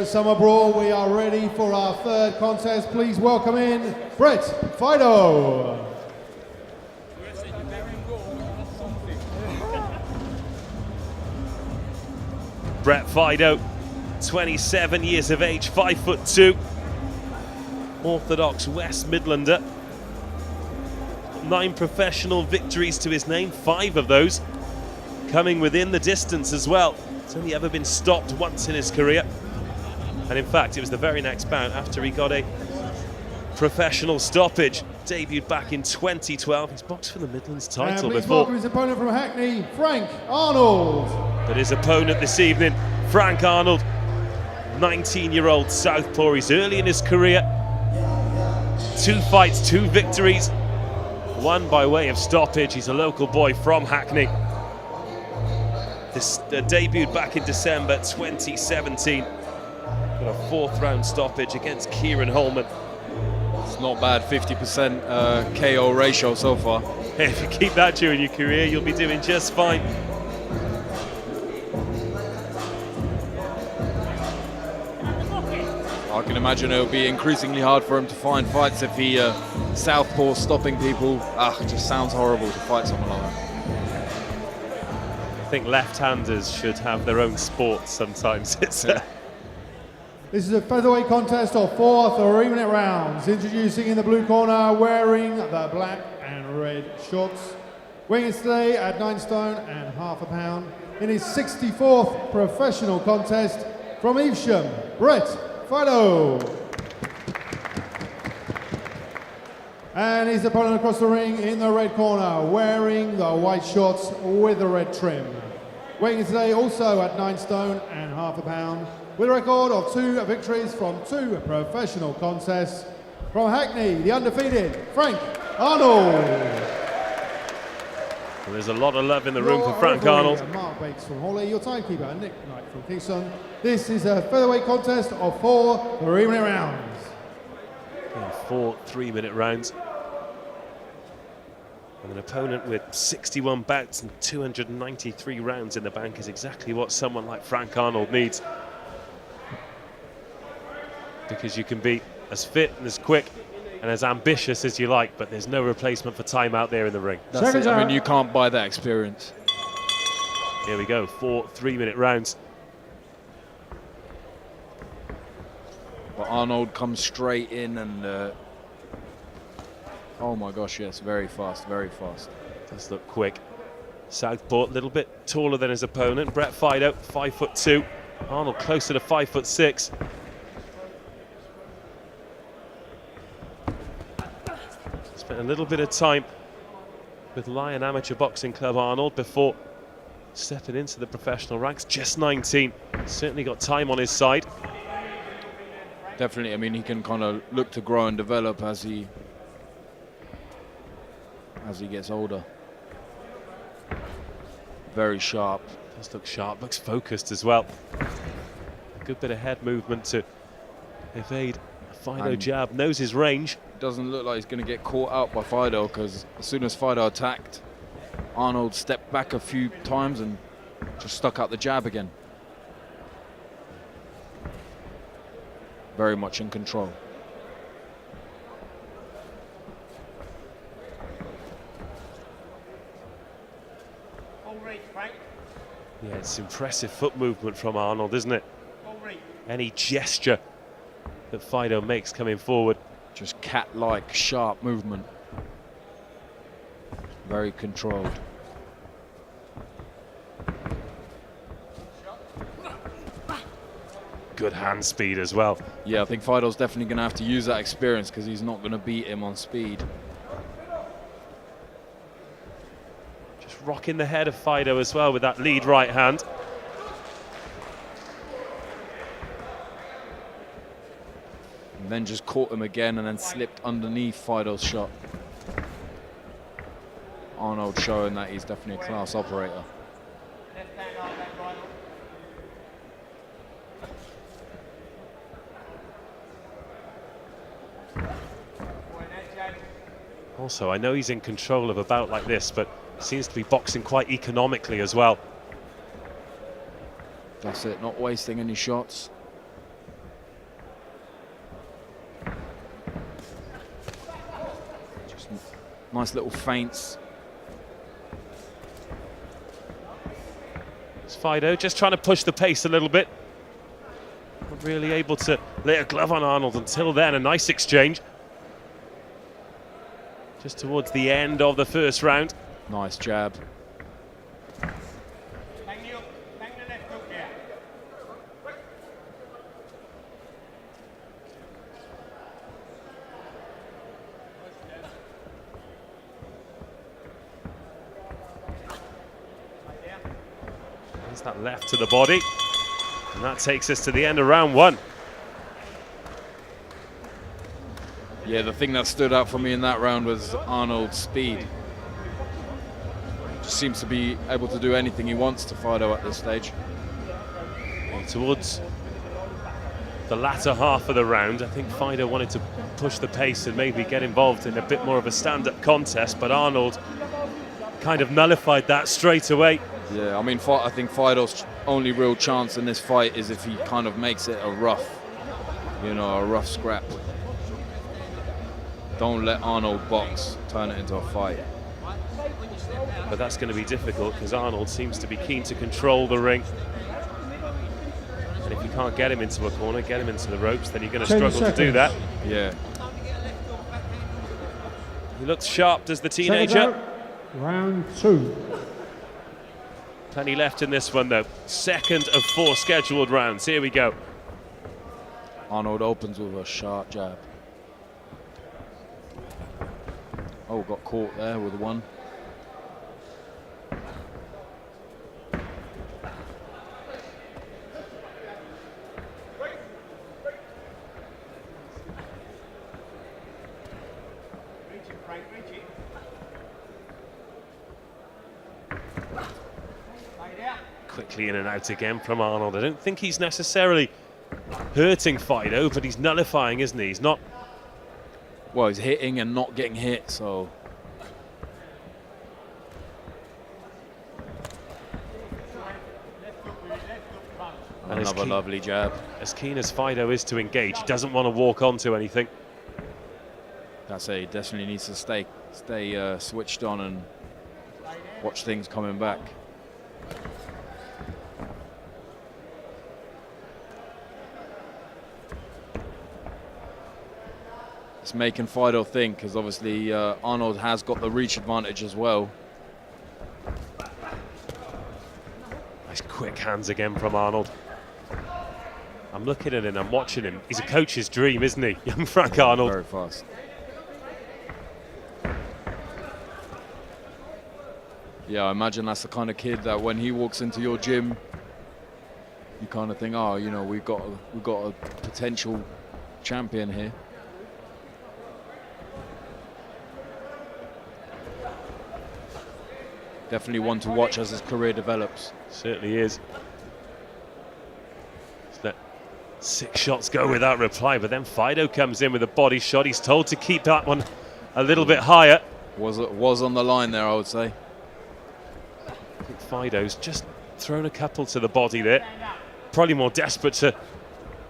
at Summer Brawl, we are ready for our third contest. Please welcome in Brett Fidoe. Brett Fidoe, 27 years of age, 5'2", Orthodox West Midlander. 9 professional victories to his name, 5 of those coming within the distance as well. He's only ever been stopped once in his career. And in fact, it was the very next bout after he got a professional stoppage. Debuted back in 2012. He's boxed for the Midlands title please before. welcome his opponent from Hackney, Frank Arnold. But his opponent this evening, Frank Arnold, 19-year-old southpaw. He's early in his career. 2 fights, 2 victories. 1 by way of stoppage. He's a local boy from Hackney. This debuted back in December 2017. Got a 4th round stoppage against Kieran Holman. It's not bad, 50% KO ratio so far. If you keep that during your career, you'll be doing just fine. I can imagine it'll be increasingly hard for him to find fights if he southpaw stopping people. It just sounds horrible to fight someone like that. I think left-handers should have their own sport sometimes. It's This is a featherweight contest of 4 3-minute rounds. Introducing in the blue corner, wearing the black and red shorts. Weighing in today at 9 stone and half a pound. In his 64th professional contest from Evesham, Brett Fidoe. And his opponent across the ring in the red corner, wearing the white shorts with the red trim. Weighing in today also at 9 stone and half a pound. With a record of 2 victories from 2 professional contests. From Hackney, the undefeated Frank Arnold. Well, there's a lot of love in the room for Frank Arnold. Mark Bates from Hawley, your timekeeper Nick Knight from Kingston. This is a featherweight contest of 4 3-minute rounds. Yeah, 4 3-minute rounds. And an opponent with 61 bouts and 293 rounds in the bank is exactly what someone like Frank Arnold needs. Because you can be as fit and as quick and as ambitious as you like, but there's no replacement for time out there in the ring. That's it. I mean, you can't buy that experience. Here we go, 4 3-minute rounds. But Arnold comes straight in and oh my gosh, yes, very fast, very fast. Does look quick. Southpaw, a little bit taller than his opponent. Brett Fidoe, 5'2". Arnold closer to 5'6". Spent a little bit of time with Lion Amateur Boxing Club Arnold before stepping into the professional ranks. Just 19. Certainly got time on his side. Definitely, I mean, he can kind of look to grow and develop as he gets older. Very sharp. Does look sharp, looks focused as well. Good bit of head movement to evade a Fidoe jab, knows his range. Doesn't look like he's going to get caught out by Fidoe, because as soon as Fidoe attacked, Arnold stepped back a few times and just stuck out the jab again. Very much in control. Yeah, it's impressive foot movement from Arnold, isn't it? Any gesture that Fidoe makes coming forward. Just cat-like, sharp movement. Very controlled. Good hand speed as well. Yeah, I think Fidoe's definitely going to have to use that experience, because he's not going to beat him on speed. Just rocking the head of Fidoe as well with that lead right hand. And then just caught him again and then slipped underneath Fidoe's shot. Arnold showing that he's definitely a class operator. Also, I know he's in control of a bout like this, but seems to be boxing quite economically as well. That's it, not wasting any shots. Nice little feints. It's Fidoe just trying to push the pace a little bit. Not really able to lay a glove on Arnold until then. A nice exchange. Just towards the end of the first round. Nice jab. There's that left to the body. And that takes us to the end of round one. Yeah, the thing that stood out for me in that round was Arnold's speed. Just seems to be able to do anything he wants to Fidoe at this stage. Towards the latter half of the round, I think Fidoe wanted to push the pace and maybe get involved in a bit more of a stand-up contest, but Arnold kind of nullified that straight away. Yeah, I mean, I think Fidoe's only real chance in this fight is if he kind of makes it a rough scrap. Don't let Arnold box, turn it into a fight. But that's going to be difficult because Arnold seems to be keen to control the ring. And if you can't get him into a corner, get him into the ropes, then you're going to struggle to do that. Yeah. He looks sharp, does the teenager. Round two. Plenty left in this one, though. Second of 4 scheduled rounds. Here we go. Arnold opens with a sharp jab. Oh, got caught there with one. Quickly in and out again from Arnold. I don't think he's necessarily hurting Fidoe, but he's nullifying, isn't he? He's not. Well, he's hitting and not getting hit, so. And another lovely jab. As keen as Fidoe is to engage, he doesn't want to walk onto anything. That's it. He definitely needs to stay switched on and watch things coming back. It's making Fidoe think, because obviously Arnold has got the reach advantage as well. Nice quick hands again from Arnold. I'm looking at him, I'm watching him. He's a coach's dream, isn't he? Young Frank Arnold. Very fast. Yeah, I imagine that's the kind of kid that when he walks into your gym, you kind of think, oh, you know, we've got a potential champion here. Definitely one to watch as his career develops. Certainly is. Just let 6 shots go without reply, but then Fidoe comes in with a body shot. He's told to keep that one a little bit higher. Was on the line there, I would say. I think Fidoe's just thrown a couple to the body there. Probably more desperate to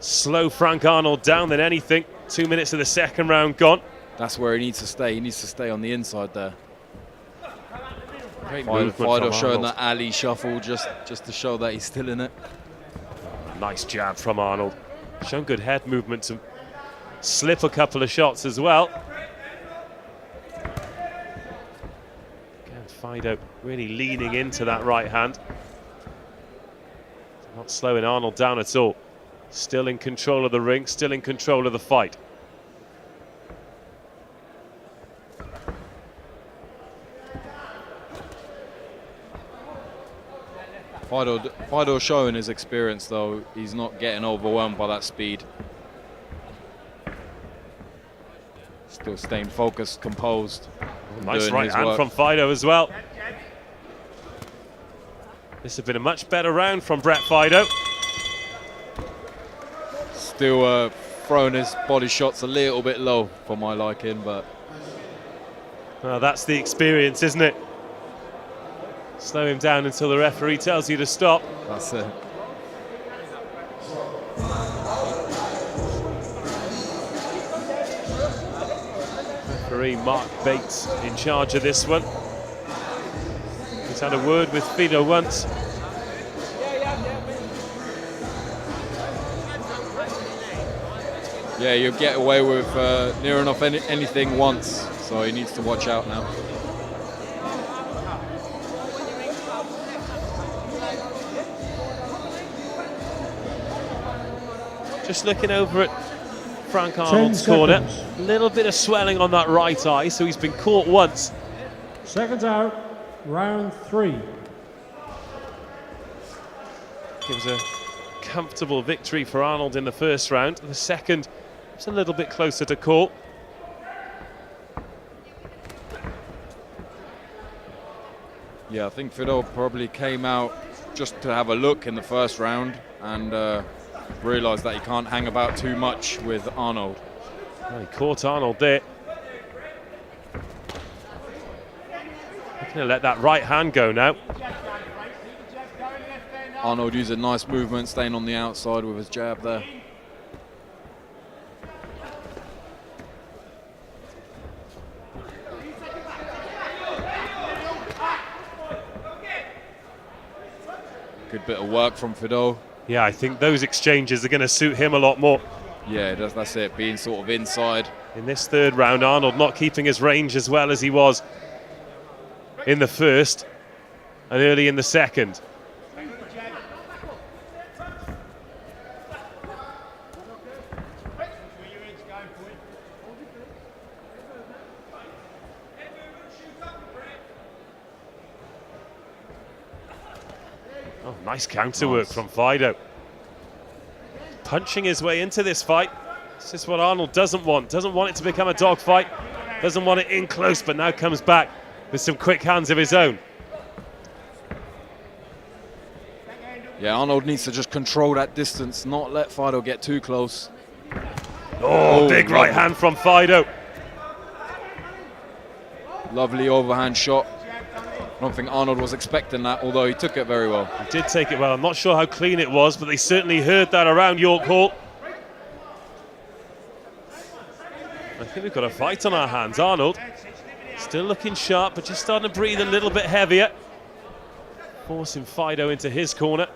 slow Frank Arnold down than anything. 2 minutes of the second round gone. That's where he needs to stay. He needs to stay on the inside there. Great movement from Fidoe showing Arnold. that alley shuffle just to show that he's still in it. Nice jab from Arnold. Shown good head movement to slip a couple of shots as well. Again, Fidoe really leaning into that right hand. Not slowing Arnold down at all. Still in control of the ring, still in control of the fight. Fidoe showing his experience, though. He's not getting overwhelmed by that speed. Still staying focused, composed. Nice right hand from Fidoe as well. This has been a much better round from Brett Fidoe. Still throwing his body shots a little bit low for my liking, but... Well, that's the experience, isn't it? Slow him down until the referee tells you to stop. That's it. referee Mark Bates in charge of this one. He's had a word with Fidoe once. Yeah, you'll get away with near enough anything once, so he needs to watch out now. Just looking over at Frank Arnold's corner, a little bit of swelling on that right eye, so he's been caught once. Seconds out, round 3. Gives a comfortable victory for Arnold in the first round. The second, it's a little bit closer to call. Yeah, I think Fidoe probably came out just to have a look in the first round and realised that he can't hang about too much with Arnold. Well, he caught Arnold there. He's going to let that right hand go now. Arnold used a nice movement, staying on the outside with his jab there. Good bit of work from Fidoe. Yeah, I think those exchanges are going to suit him a lot more. Yeah, that's it, being sort of inside. In this third round, Arnold not keeping his range as well as he was in the first and early in the second. Oh, nice counter work from Fidoe. Punching his way into this fight. This is what Arnold doesn't want. Doesn't want it to become a dogfight. Doesn't want it in close, but now comes back with some quick hands of his own. Yeah, Arnold needs to just control that distance, not let Fidoe get too close. Oh, big right hand from Fidoe. Lovely overhand shot. I don't think Arnold was expecting that, although he took it very well. He did take it well. I'm not sure how clean it was, but they certainly heard that around York Hall. I think we've got a fight on our hands. Arnold still looking sharp, but just starting to breathe a little bit heavier. Forcing Fidoe into his corner.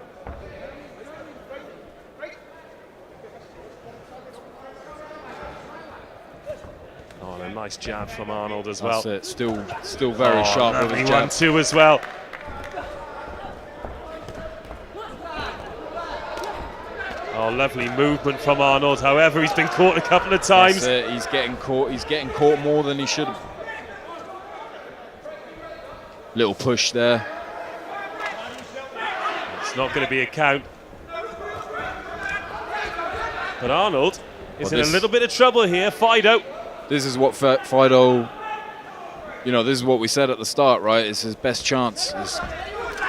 Oh, and a nice jab from Arnold as well. That's it. Still very sharp with his jab. 1-2 as well. Oh, lovely movement from Arnold. However, he's been caught a couple of times. That's it. He's getting caught more than he should have. Little push there. It's not going to be a count. But Arnold is in a little bit of trouble here. Fidoe. This is what Fidoe, this is what we said at the start, right? It's his best chance. Is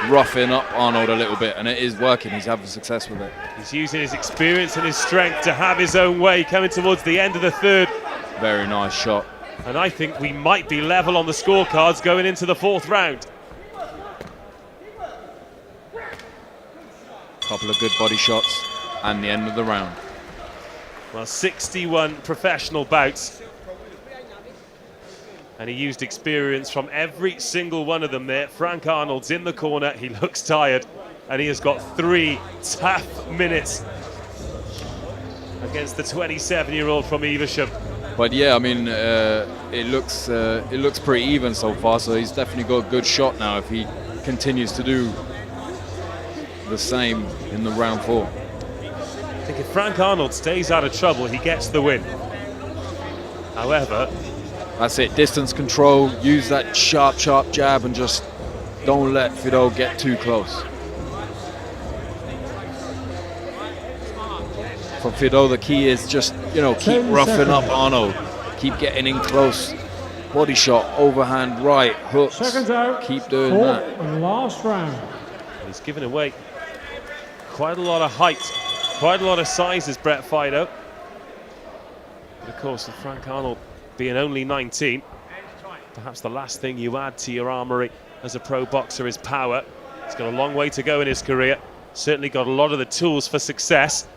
roughing up Arnold a little bit, and it is working. He's having success with it. He's using his experience and his strength to have his own way coming towards the end of the third. Very nice shot. And I think we might be level on the scorecards going into the fourth round. Couple of good body shots and the end of the round. Well, 61 professional bouts. And he used experience from every single one of them there. Frank Arnold's in the corner. He looks tired. And he has got 3 tough minutes against the 27-year-old from Evesham. But yeah, I mean, it looks pretty even so far. So he's definitely got a good shot now if he continues to do the same in the round 4. I think if Frank Arnold stays out of trouble, he gets the win. However, that's it, distance control, use that sharp jab and just don't let Fidoe get too close. For Fidoe, the key is just, keep roughing up Arnold. Keep getting in close. Body shot, overhand right, hooks. Seconds out. Keep doing Fourth that. and last round. he's given away quite a lot of height, quite a lot of size is Brett Fidoe. But of course, with Frank Arnold being only 19, perhaps the last thing you add to your armoury as a pro boxer is power. He's got a long way to go in his career, certainly got a lot of the tools for success.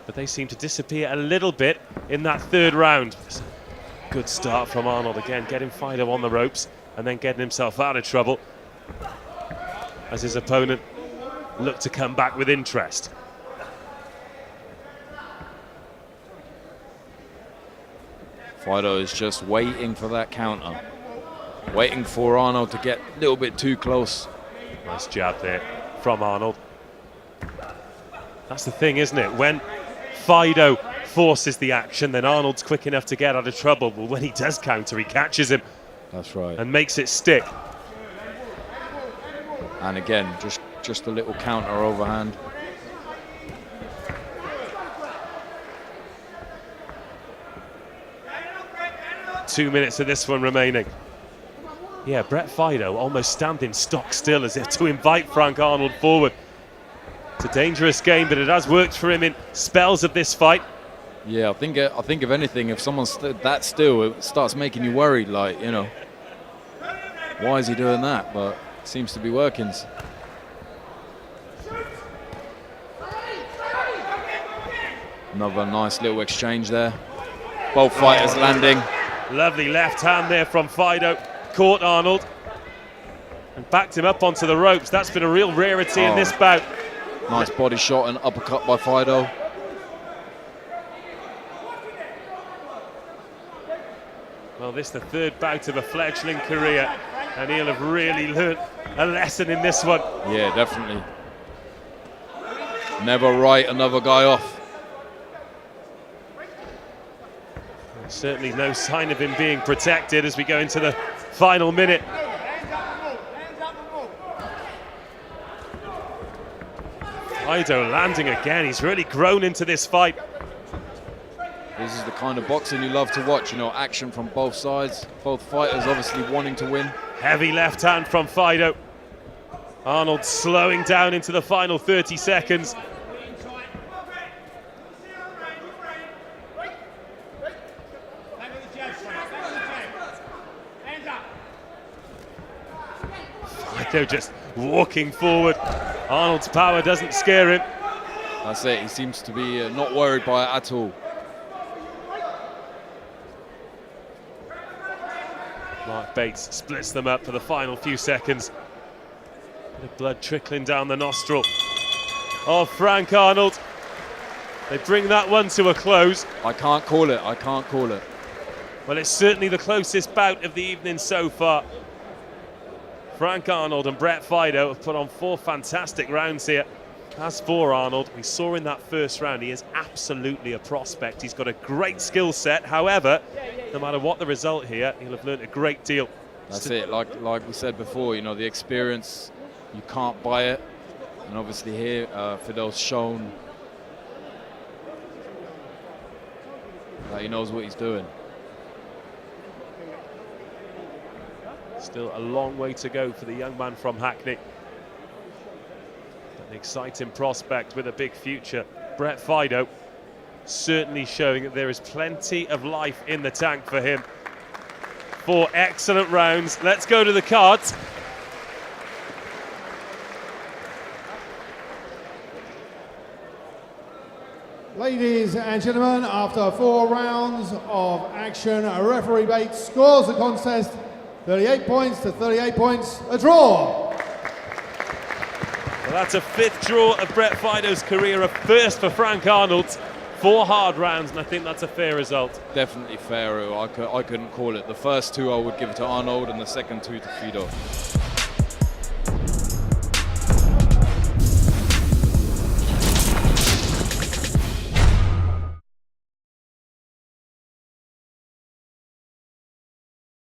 But they seem to disappear a little bit in that third round. Good start from Arnold again, getting Fidoe on the ropes and then getting himself out of trouble as his opponent looked to come back with interest. Fidoe is just waiting for that counter, waiting for Arnold to get a little bit too close. Nice jab there from Arnold. That's the thing, isn't it? When Fidoe forces the action, then Arnold's quick enough to get out of trouble. But when he does counter, he catches him. That's right. And makes it stick. And again, just a little counter overhand. Two minutes of this one remaining. Yeah, Brett Fidoe almost standing stock still as if to invite Frank Arnold forward. It's a dangerous game, but it has worked for him in spells of this fight. Yeah, I think if anything, if someone stood that still, it starts making you worried. Like, you know, why is he doing that? But it seems to be working. Another nice little exchange there. Both fighters landing. Lovely left hand there from Fidoe. Caught Arnold and backed him up onto the ropes. That's been a real rarity in this bout. Nice body shot and uppercut by Fidoe. Well, this is the third bout of a fledgling career, and he'll have really learnt a lesson in this one. Yeah, definitely. Never write another guy off. Certainly no sign of him being protected as we go into the final minute. Fidoe landing again. He's really grown into this fight. This is the kind of boxing you love to watch, you know, action from both sides. Both fighters obviously wanting to win. Heavy left hand from Fidoe. Arnold slowing down into the final 30 seconds. Fidoe just walking forward. Arnold's power doesn't scare him. That's it, he seems to be not worried by it at all. Mark Bates splits them up for the final few seconds. Bit of blood trickling down the nostril of Frank Arnold. They bring that one to a close. I can't call it, I can't call it. Well, it's certainly the closest bout of the evening so far. Frank Arnold and Brett Fidoe have put on 4 fantastic rounds here. As for Arnold, we saw in that first round, he is absolutely a prospect. He's got a great skill set. However, no matter what the result here, he'll have learned a great deal. That's it, like we said before, you know, the experience, you can't buy it. And obviously here, Fidoe's shown that he knows what he's doing. Still a long way to go for the young man from Hackney. An exciting prospect with a big future. Brett Fidoe certainly showing that there is plenty of life in the tank for him. 4 excellent rounds. Let's go to the cards. Ladies and gentlemen, after 4 rounds of action, referee Bates scores the contest 38 points to 38 points, a draw. Well, that's a 5th draw of Brett Fidoe's career, a first for Frank Arnold. 4 hard rounds, and I think that's a fair result. Definitely fair. I couldn't call it. The first 2 I would give it to Arnold, and the second 2 to Fidoe.